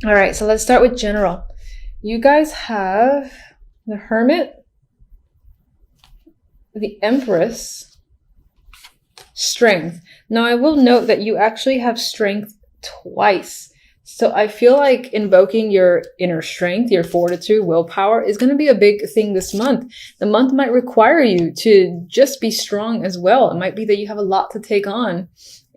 All right, so let's start with general. You guys have the Hermit, the Empress, Strength. Now, I will note that you actually have Strength twice. So I feel like invoking your inner strength, your fortitude, willpower is going to be a big thing this month. The month might require you to just be strong as well. It might be that you have a lot to take on.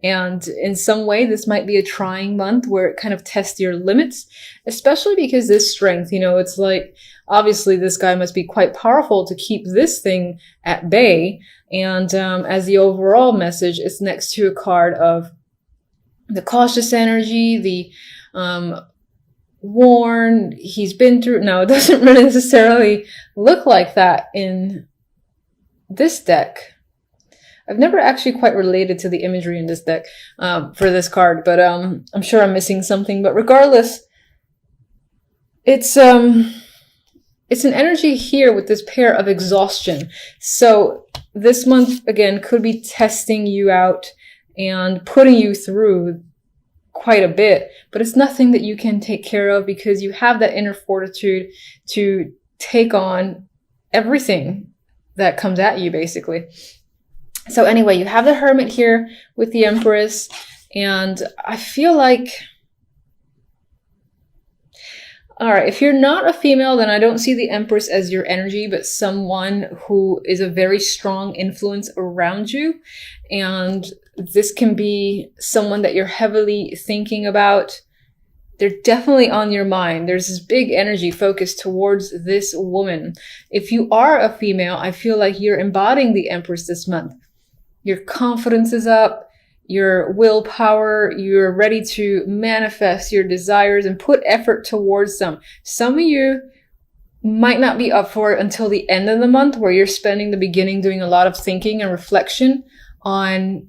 And in some way, this might be a trying month where it kind of tests your limits, especially because this strength, it's like, obviously this guy must be quite powerful to keep this thing at bay. And as the overall message, it's next to a card of the cautious energy, the worn, he's been through. Now, it doesn't really necessarily look like that in this deck. I've never actually quite related to the imagery in this deck for this card, but I'm sure I'm missing something. But regardless, it's an energy here with this pair of exhaustion. So this month, again, could be testing you out and putting you through quite a bit, but it's nothing that you can take care of because you have that inner fortitude to take on everything that comes at you, basically. So anyway, you have the Hermit here with the Empress, and I feel like, all right, if you're not a female, then I don't see the Empress as your energy, but someone who is a very strong influence around you. And this can be someone that you're heavily thinking about. They're definitely on your mind. There's this big energy focused towards this woman. If you are a female, I feel like you're embodying the Empress this month. Your confidence is up, your willpower, you're ready to manifest your desires and put effort towards them. Some of you might not be up for it until the end of the month, where you're spending the beginning doing a lot of thinking and reflection on,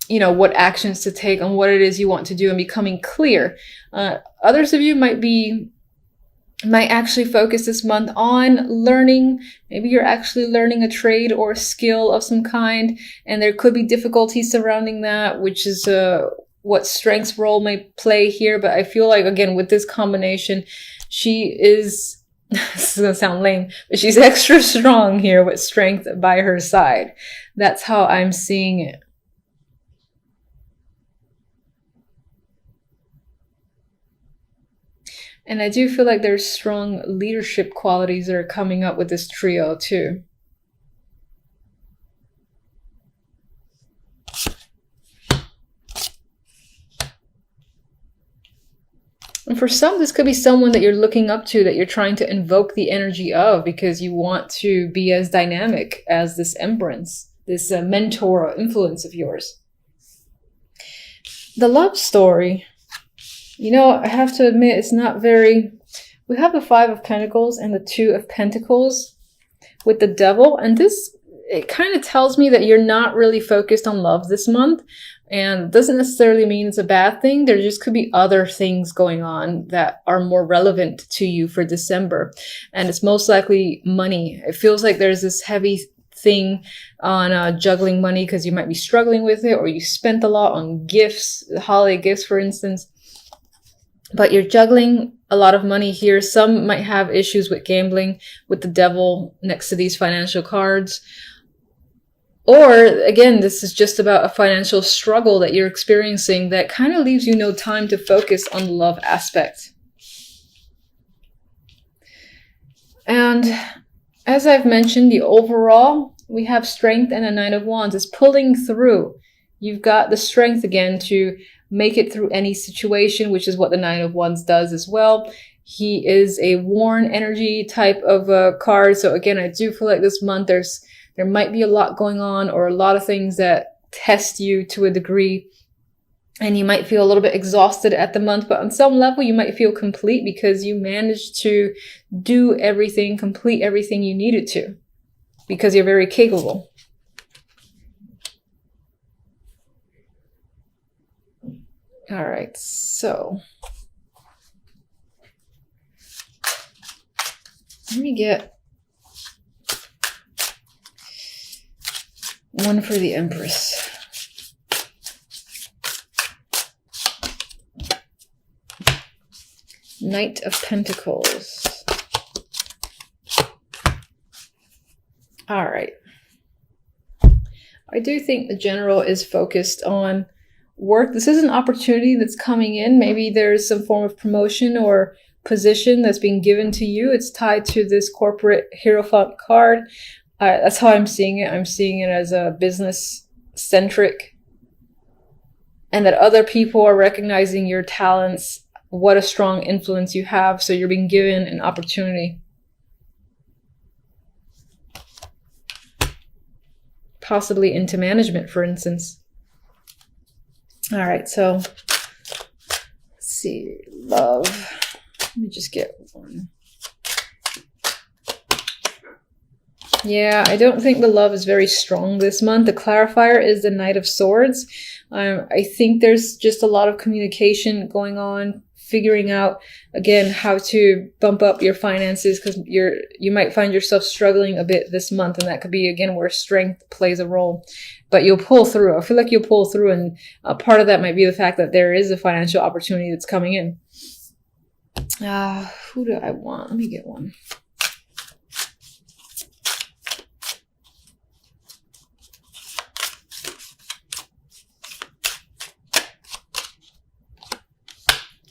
what actions to take, on what it is you want to do and becoming clear. Others of you might actually focus this month on learning. Maybe you're actually learning a trade or a skill of some kind, and there could be difficulties surrounding that, which is what Strength's role may play here. But I feel like, again, with this combination, she is, this is going to sound lame, but she's extra strong here with Strength by her side. That's how I'm seeing it. And I do feel like there's strong leadership qualities that are coming up with this trio too. And for some, this could be someone that you're looking up to, that you're trying to invoke the energy of because you want to be as dynamic as this Empress, this mentor or influence of yours. The love story. I have to admit, it's not very... We have the 5 of Pentacles and the 2 of Pentacles with the Devil. And it kind of tells me that you're not really focused on love this month. And doesn't necessarily mean it's a bad thing. There just could be other things going on that are more relevant to you for December. And it's most likely money. It feels like there's this heavy thing on juggling money because you might be struggling with it, or you spent a lot on gifts, holiday gifts, for instance. But you're juggling a lot of money here. Some might have issues with gambling with the Devil next to these financial cards. Or, again, this is just about a financial struggle that you're experiencing that kind of leaves you no time to focus on the love aspect. And as I've mentioned, the overall, we have Strength and a 9 of Wands. It's pulling through. You've got the strength again to make it through any situation, which is what the 9 of Wands does as well. He is a worn energy type of card. So again, I do feel like this month there might be a lot going on, or a lot of things that test you to a degree. And you might feel a little bit exhausted at the month, but on some level you might feel complete because you managed to do everything, complete everything you needed to, because you're very capable. All right, so let me get one for the Empress. Knight of Pentacles. All right. I do think the general is focused on work. This is an opportunity that's coming in. Maybe there's some form of promotion or position that's being given to you. It's tied to this corporate Hierophant card. That's how I'm seeing it. I'm seeing it as a business-centric, and that other people are recognizing your talents, what a strong influence you have, so you're being given an opportunity. Possibly into management, for instance. All right, so let's see, love. Let me just get one. Yeah, I don't think the love is very strong this month. The clarifier is the Knight of Swords. I think there's just a lot of communication going on, figuring out, again, how to bump up your finances, because you might find yourself struggling a bit this month, and that could be, again, where strength plays a role. But you'll pull through. I feel like you'll pull through, and part of that might be the fact that there is a financial opportunity that's coming in. Who do I want? Let me get one.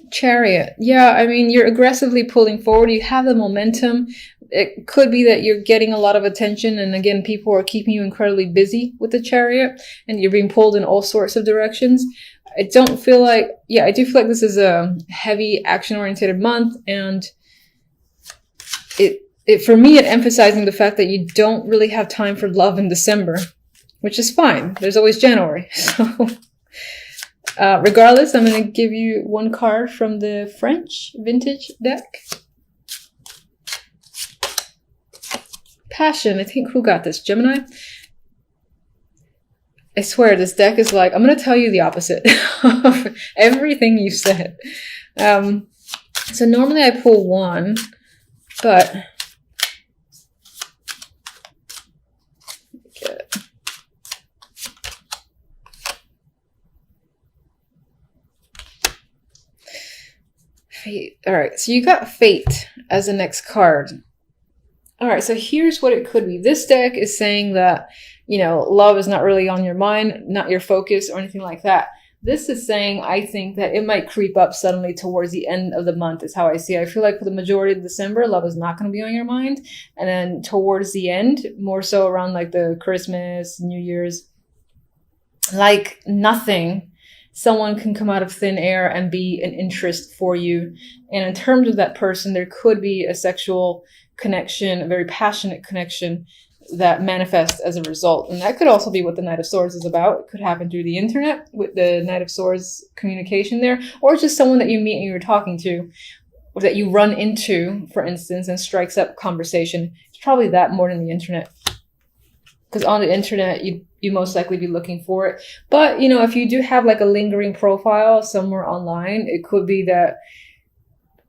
Chariot. Yeah, I mean, you're aggressively pulling forward. You have the momentum. It could be that you're getting a lot of attention, and again, people are keeping you incredibly busy with the Chariot, and you're being pulled in all sorts of directions. I don't feel like, yeah, I do feel like this is a heavy action-oriented month, and it for me, it emphasizing the fact that you don't really have time for love in December, which is fine. There's always January, so... regardless, I'm going to give you one card from the French vintage deck. Passion. I think, who got this? Gemini? I swear, this deck is like, I'm going to tell you the opposite of everything you said. So normally I pull one, but... Fate. All right, so you got Fate as the next card. All right, so here's what it could be. This deck is saying that, you know, love is not really on your mind, not your focus or anything like that. This is saying, I think, that it might creep up suddenly towards the end of the month is how I see it. I feel like for the majority of December, love is not going to be on your mind. And then towards the end, more so around like the Christmas, New Year's, like nothing, someone can come out of thin air and be an interest for you. And in terms of that person, there could be a sexual connection, a very passionate connection that manifests as a result. And that could also be what the Knight of Swords is about. It could happen through the internet with the Knight of Swords communication there, or just someone that you meet and you're talking to, or that you run into, for instance, and strikes up conversation. It's probably that more than the internet. Because on the internet, you most likely be looking for it. But, you know, if you do have like a lingering profile somewhere online, it could be that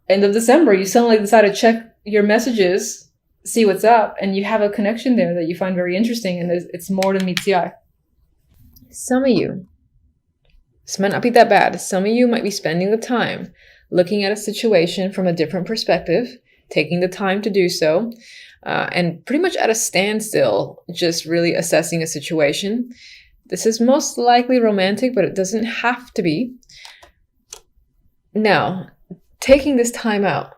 end of December, you suddenly decide to check your messages, see what's up, and you have a connection there that you find very interesting, and it's more than meets the eye. Some of you, this might not be that bad. Some of you might be spending the time looking at a situation from a different perspective, taking the time to do so, and pretty much at a standstill, just really assessing a situation. This is most likely romantic, but it doesn't have to be. Now, taking this time out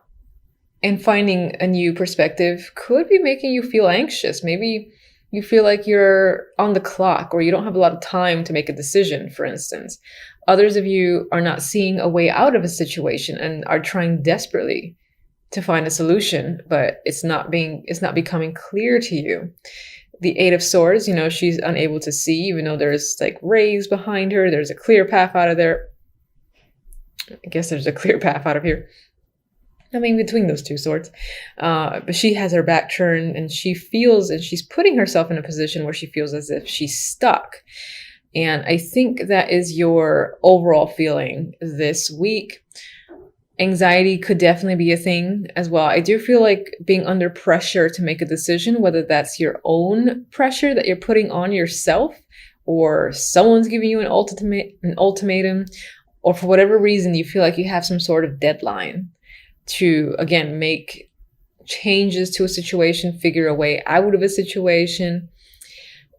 and finding a new perspective could be making you feel anxious. Maybe you feel like you're on the clock, or you don't have a lot of time to make a decision, for instance. Others of you are not seeing a way out of a situation and are trying desperately to find a solution, but it's not becoming clear to you. The Eight of Swords, you know, she's unable to see, even though there's like rays behind her. There's a clear path out of there. I guess there's a clear path out of here. I mean, between those two swords. But she has her back turned, and she feels, and she's putting herself in a position where she feels as if she's stuck. And I think that is your overall feeling this week. Anxiety could definitely be a thing as well. I do feel like being under pressure to make a decision, whether that's your own pressure that you're putting on yourself, or someone's giving you an ultimatum, or for whatever reason you feel like you have some sort of deadline. to, again, make changes to a situation, figure a way out of a situation.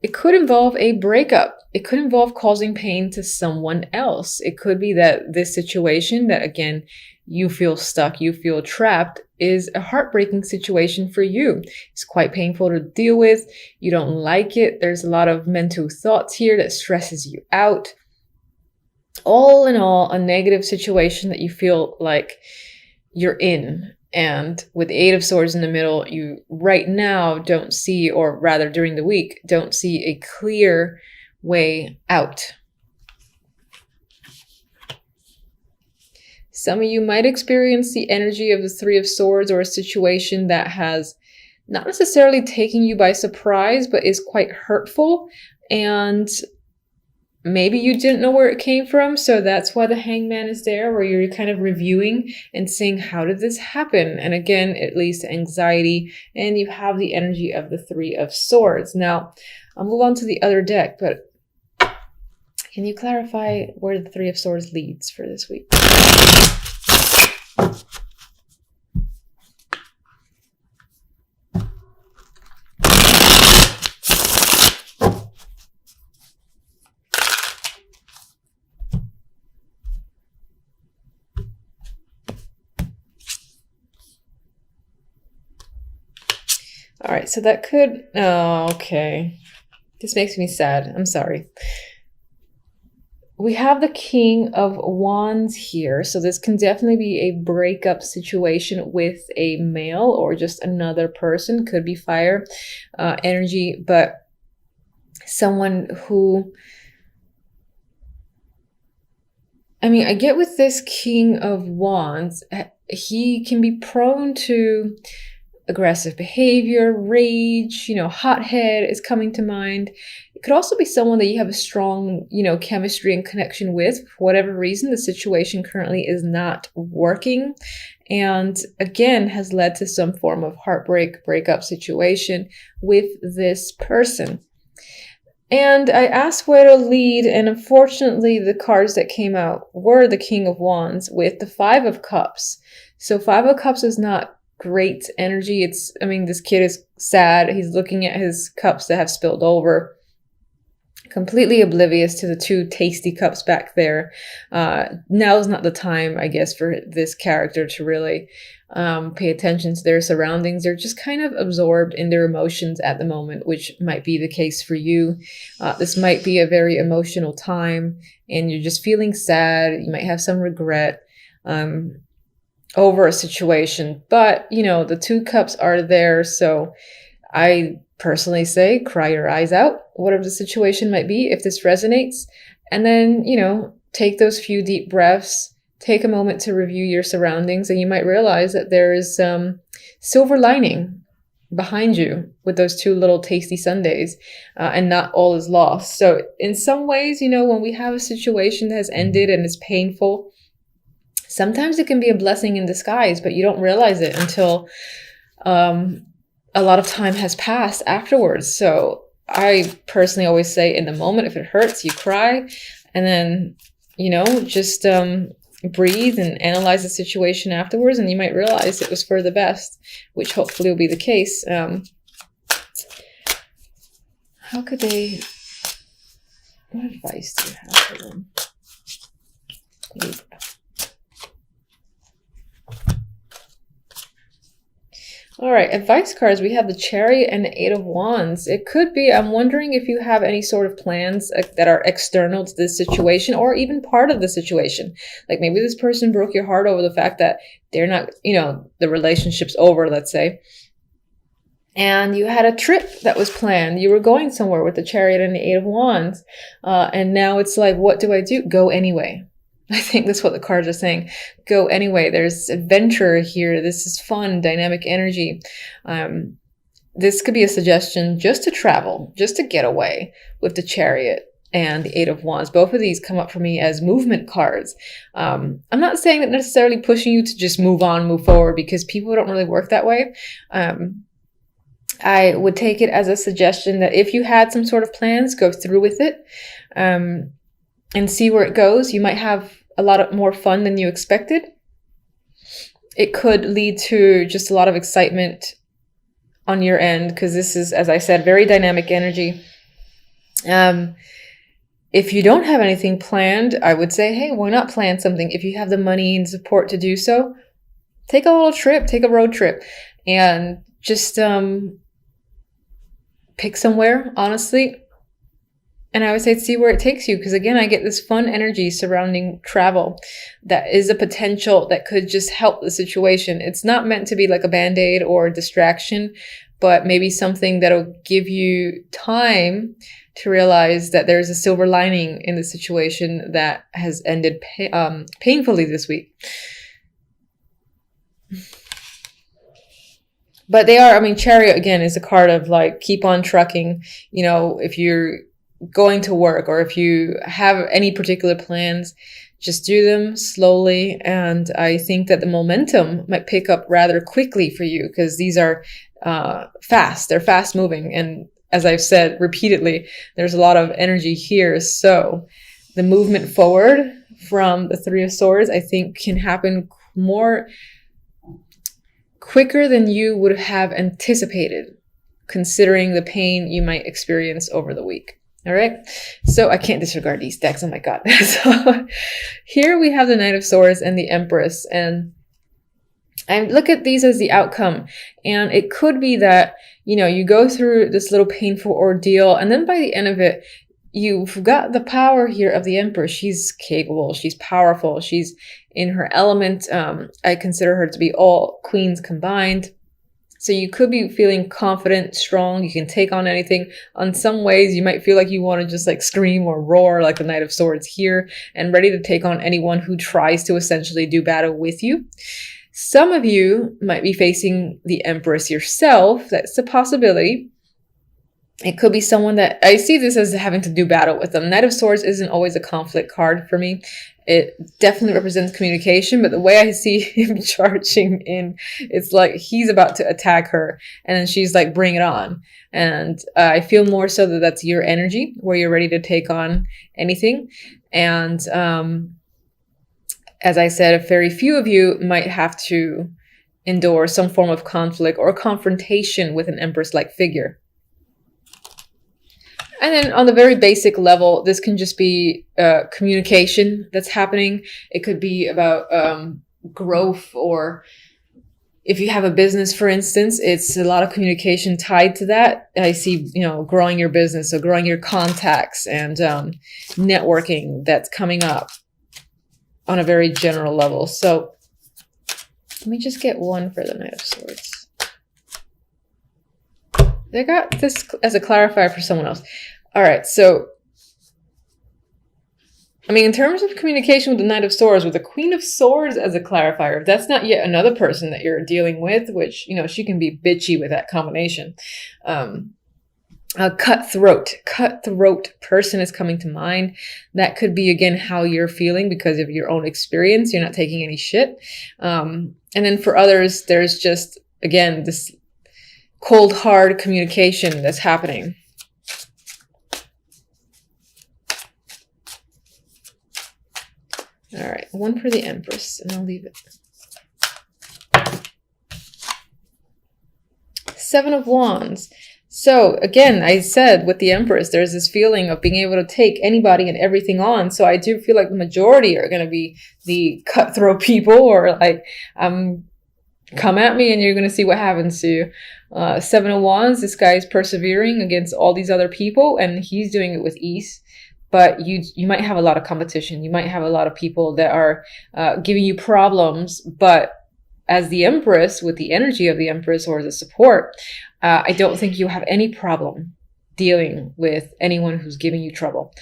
It could involve a breakup. It could involve causing pain to someone else. It could be that this situation that, again, you feel stuck, you feel trapped, is a heartbreaking situation for you. It's quite painful to deal with. You don't like it. There's a lot of mental thoughts here that stresses you out. All in all, a negative situation that you feel like you're in. And with the Eight of Swords in the middle, you right now don't see, or rather during the week, don't see a clear way out. Some of you might experience the energy of the Three of Swords, or a situation that has not necessarily taken you by surprise, but is quite hurtful. And maybe you didn't know where it came from, so that's why the Hangman is there, where you're kind of reviewing and seeing, how did this happen? And again, it leads to anxiety, and you have the energy of the Three of Swords. Now, I'll move on to the other deck, but can you clarify where the Three of Swords leads for this week? All right, so that could, oh, okay. This makes me sad. I'm sorry. We have the King of Wands here. So this can definitely be a breakup situation with a male or just another person. Could be fire energy, but someone who, I mean, I get with this King of Wands, he can be prone to aggressive behavior, rage, hothead is coming to mind. It could also be someone that you have a strong, chemistry and connection with. For whatever reason, the situation currently is not working. And again, has led to some form of heartbreak, breakup situation with this person. And I asked where to lead, and unfortunately, the cards that came out were the King of Wands with the Five of Cups. So Five of Cups is not great energy. This kid is sad. He's looking at his cups that have spilled over, completely oblivious to the two tasty cups back there. Now is not the time, I guess, for this character to really pay attention to their surroundings. They're just kind of absorbed in their emotions at the moment, which might be the case for you. This might be a very emotional time, and you're just feeling sad. You might have some regret over a situation, but the two cups are there. So I personally say, cry your eyes out, whatever the situation might be, if this resonates, and then, take those few deep breaths, take a moment to review your surroundings, and you might realize that there is some silver lining behind you with those two little tasty sundaes, and not all is lost. So in some ways, when we have a situation that has ended and is painful, sometimes it can be a blessing in disguise, but you don't realize it until a lot of time has passed afterwards. So I personally always say, in the moment, if it hurts, you cry, and then, just breathe and analyze the situation afterwards, and you might realize it was for the best, which hopefully will be the case. How could they, what advice do you have for them? All right, advice cards. We have the Chariot and the Eight of Wands. It could be, I'm wondering if you have any sort of plans that are external to this situation, or even part of the situation. Like maybe this person broke your heart over the fact that they're not, the relationship's over, let's say. And you had a trip that was planned. You were going somewhere with the Chariot and the Eight of Wands. And now it's like, what do I do? Go anyway. I think that's what the cards are saying. Go anyway. There's adventure here. This is fun, dynamic energy. This could be a suggestion just to travel, just to get away with the Chariot and the Eight of Wands. Both of these come up for me as movement cards. I'm not saying that necessarily pushing you to just move on, move forward, because people don't really work that way. I would take it as a suggestion that if you had some sort of plans, go through with it and see where it goes. You might have a lot more fun than you expected. it could lead to just a lot of excitement on your end, because this is, as I said, very dynamic energy. If you don't have anything planned, I would say, hey, why not plan something? If you have the money and support to do so, take a little trip, take a road trip, and just pick somewhere, honestly. And I would say see where it takes you, because again, I get this fun energy surrounding travel that is a potential that could just help the situation. It's not meant to be like a band-aid or a distraction, but maybe something that'll give you time to realize that there's a silver lining in the situation that has ended painfully this week. But they are, I mean, Chariot again is a card of like, keep on trucking. You know, if you're going to work or if you have any particular plans, just do them slowly. And I think that the momentum might pick up rather quickly for you, because these are fast. They're fast moving. And as I've said repeatedly, there's a lot of energy here. So the movement forward from the Three of Swords, I think, can happen more quicker than you would have anticipated, considering the pain you might experience over the week. All right. So I can't disregard these decks. Oh my God. So here we have the Knight of Swords and the Empress, and I look at these as the outcome. And it could be that, you know, you go through this little painful ordeal, and then by the end of it, you've got the power here of the Empress. She's capable. She's powerful. She's in her element. I consider her to be all queens combined. So you could be feeling confident, strong. You can take on anything. On some ways, you might feel like you want to just like scream or roar like the Knight of Swords here, and ready to take on anyone who tries to essentially do battle with you. Some of you might be facing the Empress yourself. That's a possibility. It could be someone that, I see this as having to do battle with them. Knight of Swords isn't always a conflict card for me. It definitely represents communication, but the way I see him charging in, it's like he's about to attack her, and then she's like, bring it on. And I feel more so that that's your energy, where you're ready to take on anything. And as I said, very few of you might have to endure some form of conflict or confrontation with an Empress-like figure. And then on the very basic level, this can just be communication that's happening. It could be about growth, or if you have a business, for instance, it's a lot of communication tied to that. I see, you know, growing your business, so growing your contacts and networking that's coming up on a very general level. So let me just get one for the Knight of Swords. They got this as a clarifier for someone else. All right, so, I mean, in terms of communication with the Knight of Swords, with the Queen of Swords as a clarifier, if that's not yet another person that you're dealing with, which, you know, she can be bitchy with that combination. A cutthroat person is coming to mind. That could be, again, how you're feeling because of your own experience. You're not taking any shit. And then for others, there's just, again, this cold, hard communication that's happening. All right, one for the Empress, and I'll leave it. Seven of Wands. So again, I said with the Empress, there's this feeling of being able to take anybody and everything on. So I do feel like the majority are going to be the cutthroat people, or like, come at me and you're going to see what happens to you. Seven of Wands, this guy is persevering against all these other people, and he's doing it with ease. But you might have a lot of competition. You might have a lot of people that are giving you problems. But as the Empress, with the energy of the Empress or the support, I don't think you have any problem dealing with anyone who's giving you trouble.